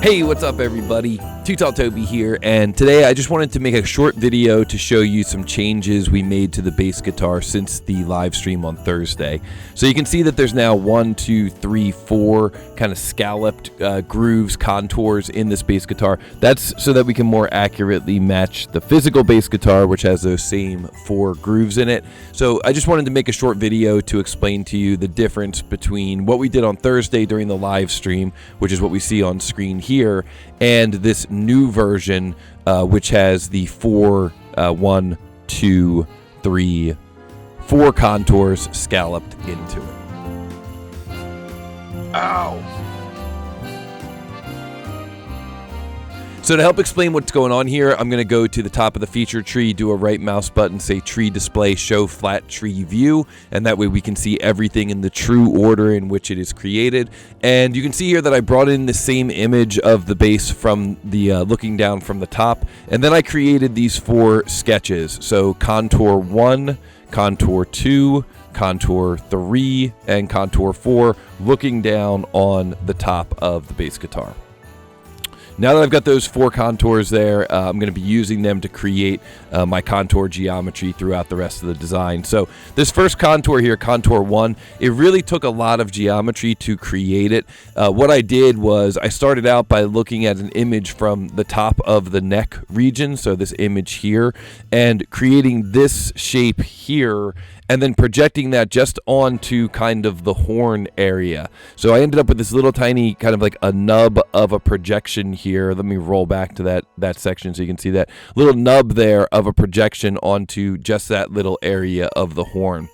Hey, what's up everybody? Too Tall Toby here, and today I just wanted to make a short video to show you some changes we made to the bass guitar since the live stream on Thursday. So you can see that there's now 1, 2, 3, 4 kind of scalloped grooves, contours in this bass guitar. That's so that we can more accurately match the physical bass guitar, which has those same 4 grooves in it. So I just wanted to make a short video to explain to you the difference between what we did on Thursday during the live stream, which is what we see on screen here, and this new version, which has the 4, 1, 2, 3, 4 contours scalloped into it. Ow! So to help explain what's going on here, I'm going to go to the top of the feature tree, do a right mouse button, say tree display, show flat tree view, and that way we can see everything in the true order in which it is created. And you can see here that I brought in the same image of the bass from the looking down from the top, and then I created these 4 sketches. So contour 1, contour 2, contour 3, and contour 4, looking down on the top of the bass guitar. Now that I've got those 4 contours there, I'm going to be using them to create my contour geometry throughout the rest of the design. So this first contour here, contour 1, it really took a lot of geometry to create it. What I did was I started out by looking at an image from the top of the neck region, so this image here, and creating this shape here, and then projecting that just onto kind of the horn area. So I ended up with this little tiny kind of like a nub of a projection here. Let me roll back to that section so you can see that little nub there of a projection onto just that little area of the horn.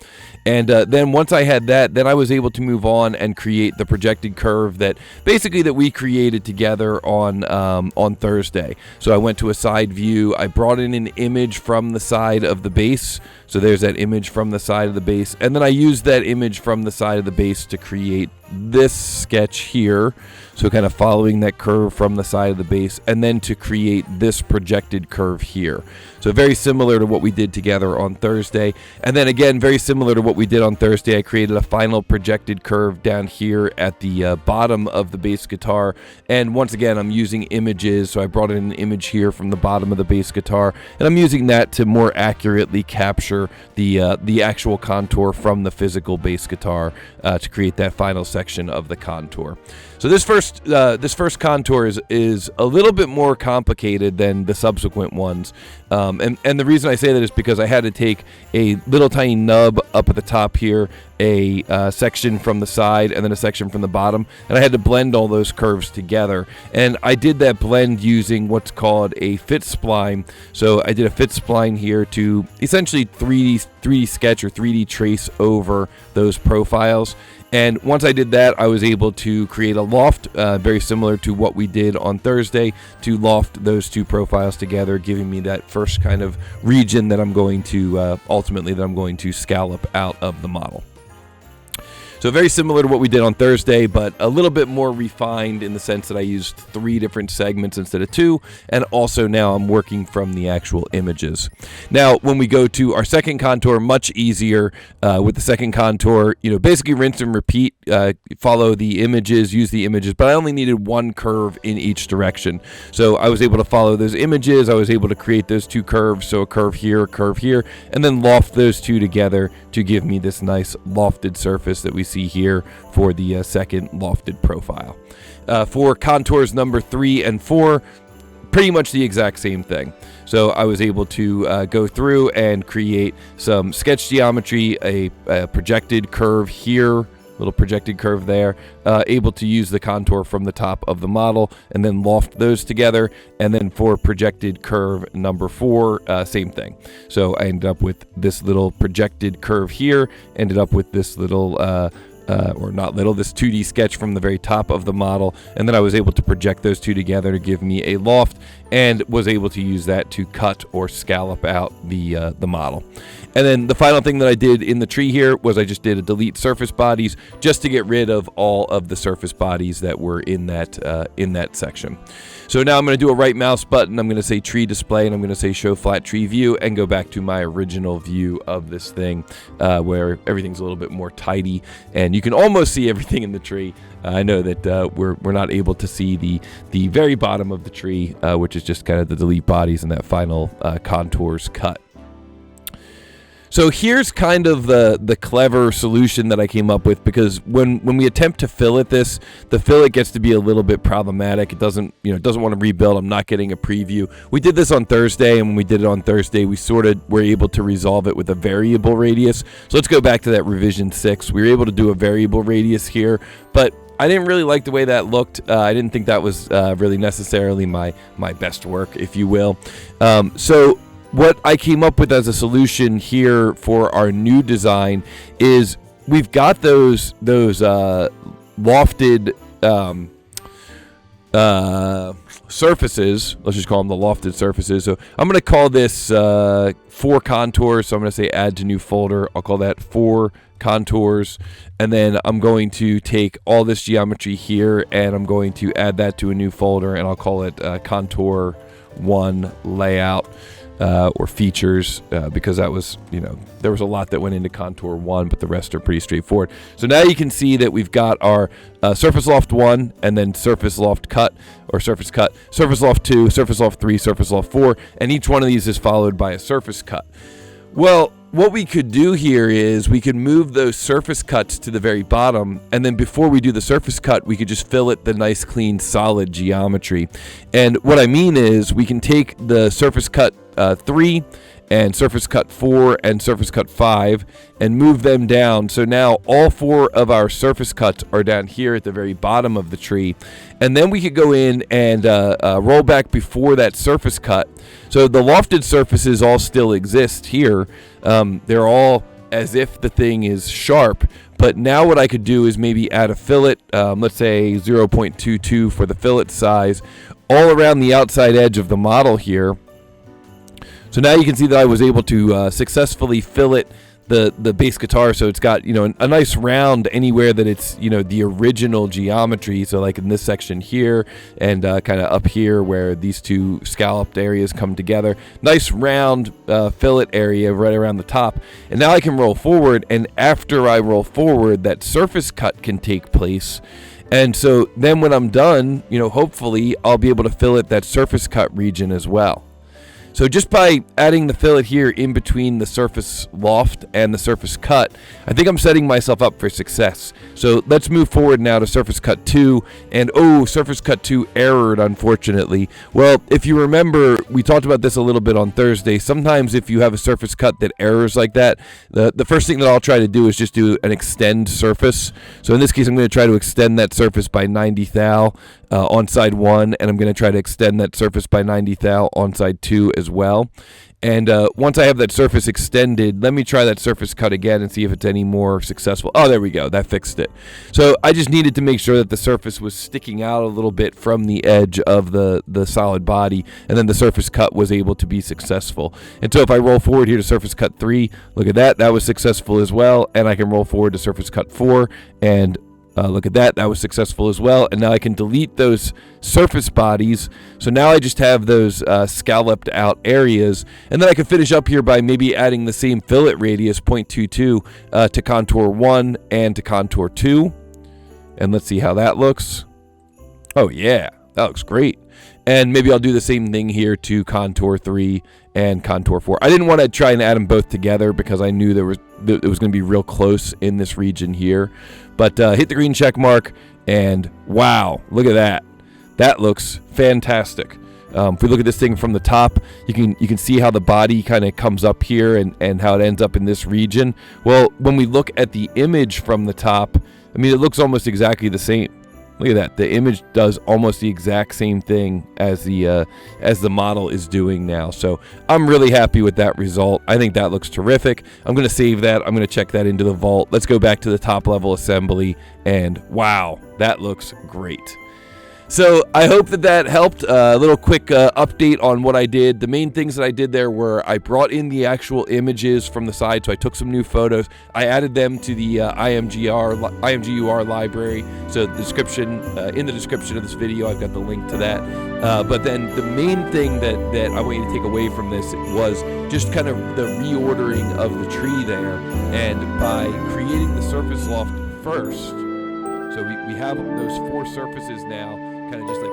And then once I had that, then I was able to move on and create the projected curve that basically that we created together on Thursday. So I went to a side view. I brought in an image from the side of the bass. So there's that image from the side of the bass. And then I used that image from the side of the bass to create this sketch here. So kind of following that curve from the side of the bass, and then to create this projected curve here. So very similar to what we did together on Thursday. And then again, very similar to what we did on Thursday, I created a final projected curve down here at the bottom of the bass guitar. And once again, I'm using images. So I brought in an image here from the bottom of the bass guitar, and I'm using that to more accurately capture the actual contour from the physical bass guitar to create that final section of the contour. So this first contour is a little bit more complicated than the subsequent ones, and the reason I say that is because I had to take a little tiny nub up at the top here, a section from the side, and then a section from the bottom, and I had to blend all those curves together. And I did that blend using what's called a fit spline. So I did a fit spline here to essentially 3D sketch or 3D trace over those profiles. And once I did that, I was able to create a loft very similar to what we did on Thursday, to loft those 2 profiles together, giving me that first kind of region that I'm going to ultimately scallop out of the model. So very similar to what we did on Thursday, but a little bit more refined in the sense that I used 3 different segments instead of 2, and also now I'm working from the actual images. Now, when we go to our second contour, much easier with the second contour, basically rinse and repeat, follow the images, use the images, but I only needed 1 curve in each direction. So I was able to follow those images, I was able to create those 2 curves, so a curve here, and then loft those 2 together to give me this nice lofted surface that we see here for the second lofted profile. For contours number 3 and 4, pretty much the exact same thing. So I was able to go through and create some sketch geometry, a projected curve here, little projected curve there, able to use the contour from the top of the model and then loft those together. And then for projected curve number 4, same thing. So I ended up with this little projected curve here, ended up with this little this 2D sketch from the very top of the model, and then I was able to project those 2 together to give me a loft, and was able to use that to cut or scallop out the model. And then the final thing that I did in the tree here was I just did a delete surface bodies just to get rid of all of the surface bodies that were in that section. So now I'm going to do a right mouse button. I'm going to say tree display, and I'm going to say show flat tree view, and go back to my original view of this thing where everything's a little bit more tidy. And you can almost see everything in the tree. I know that we're not able to see the very bottom of the tree, which is just kind of the delete bodies and that final contours cut. So here's kind of the clever solution that I came up with, because when we attempt to fillet this, the fillet gets to be a little bit problematic. It doesn't want to rebuild. I'm not getting a preview. We did this on Thursday, and when we did it on Thursday, we sort of were able to resolve it with a variable radius. So let's go back to that revision 6. We were able to do a variable radius here, but I didn't really like the way that looked. I didn't think that was really necessarily my best work, if you will. So what I came up with as a solution here for our new design is we've got those lofted surfaces. Let's just call them the lofted surfaces. So I'm going to call this 4 contours. So I'm going to say add to new folder. I'll call that 4 contours. And then I'm going to take all this geometry here and I'm going to add that to a new folder, and I'll call it contour 1 layout. Or features, because that was, there was a lot that went into contour 1, but the rest are pretty straightforward. So now you can see that we've got our surface loft 1, and then surface loft cut, or surface cut, surface loft 2, surface loft 3, surface loft 4, and each one of these is followed by a surface cut. Well, what we could do here is we could move those surface cuts to the very bottom, and then before we do the surface cut, we could just fillet the nice, clean, solid geometry. And what I mean is we can take the surface cut 3 and surface cut 4 and surface cut 5 and move them down. So now all 4 of our surface cuts are down here at the very bottom of the tree. And then we could go in and roll back before that surface cut. So the lofted surfaces all still exist here. They're all as if the thing is sharp. But now what I could do is maybe add a fillet, let's say 0.22 for the fillet size, all around the outside edge of the model here. So now you can see that I was able to successfully fillet the bass guitar, so it's got a nice round anywhere that it's the original geometry. So like in this section here and kind of up here where these two scalloped areas come together, nice round fillet area right around the top. And now I can roll forward, and after I roll forward, that surface cut can take place. And so then when I'm done, hopefully I'll be able to fillet that surface cut region as well. So just by adding the fillet here in between the surface loft and the surface cut, I think I'm setting myself up for success. So let's move forward now to surface cut 2. And surface cut 2 errored, unfortunately. Well, if you remember, we talked about this a little bit on Thursday. Sometimes if you have a surface cut that errors like that, the first thing that I'll try to do is just do an extend surface. So in this case, I'm going to try to extend that surface by 90 thou on side 1, and I'm going to try to extend that surface by 90 thou on side 2 as well. And once I have that surface extended, let me try that surface cut again and see if it's any more successful. Oh, there we go. That fixed it. So I just needed to make sure that the surface was sticking out a little bit from the edge of the solid body, and then the surface cut was able to be successful. And so if I roll forward here to surface cut 3, look at that. That was successful as well. And I can roll forward to surface cut 4, and look at that. That was successful as well. And now I can delete those surface bodies. So now I just have those scalloped out areas. And then I can finish up here by maybe adding the same fillet radius, 0.22, to contour 1 and to contour 2. And let's see how that looks. Oh, yeah. That looks great. And maybe I'll do the same thing here to contour 3 and contour 4. I didn't want to try and add them both together because I knew it was going to be real close in this region here. But hit the green check mark, and wow, look at that. That looks fantastic. If we look at this thing from the top, you can see how the body kind of comes up here and how it ends up in this region. Well, when we look at the image from the top, I mean, it looks almost exactly the same. Look at that. The image does almost the exact same thing as the model is doing now. So I'm really happy with that result. I think that looks terrific. I'm going to save that. I'm going to check that into the vault. Let's go back to the top level assembly, and wow, that looks great. So I hope that helped. A little quick update on what I did. The main things that I did there were I brought in the actual images from the side, so I took some new photos. I added them to the IMGUR library. So the description, in the description of this video, I've got the link to that. But then the main thing that I want you to take away from this was just kind of the reordering of the tree there. And by creating the surface loft first. So we have those 4 surfaces now, kind of just like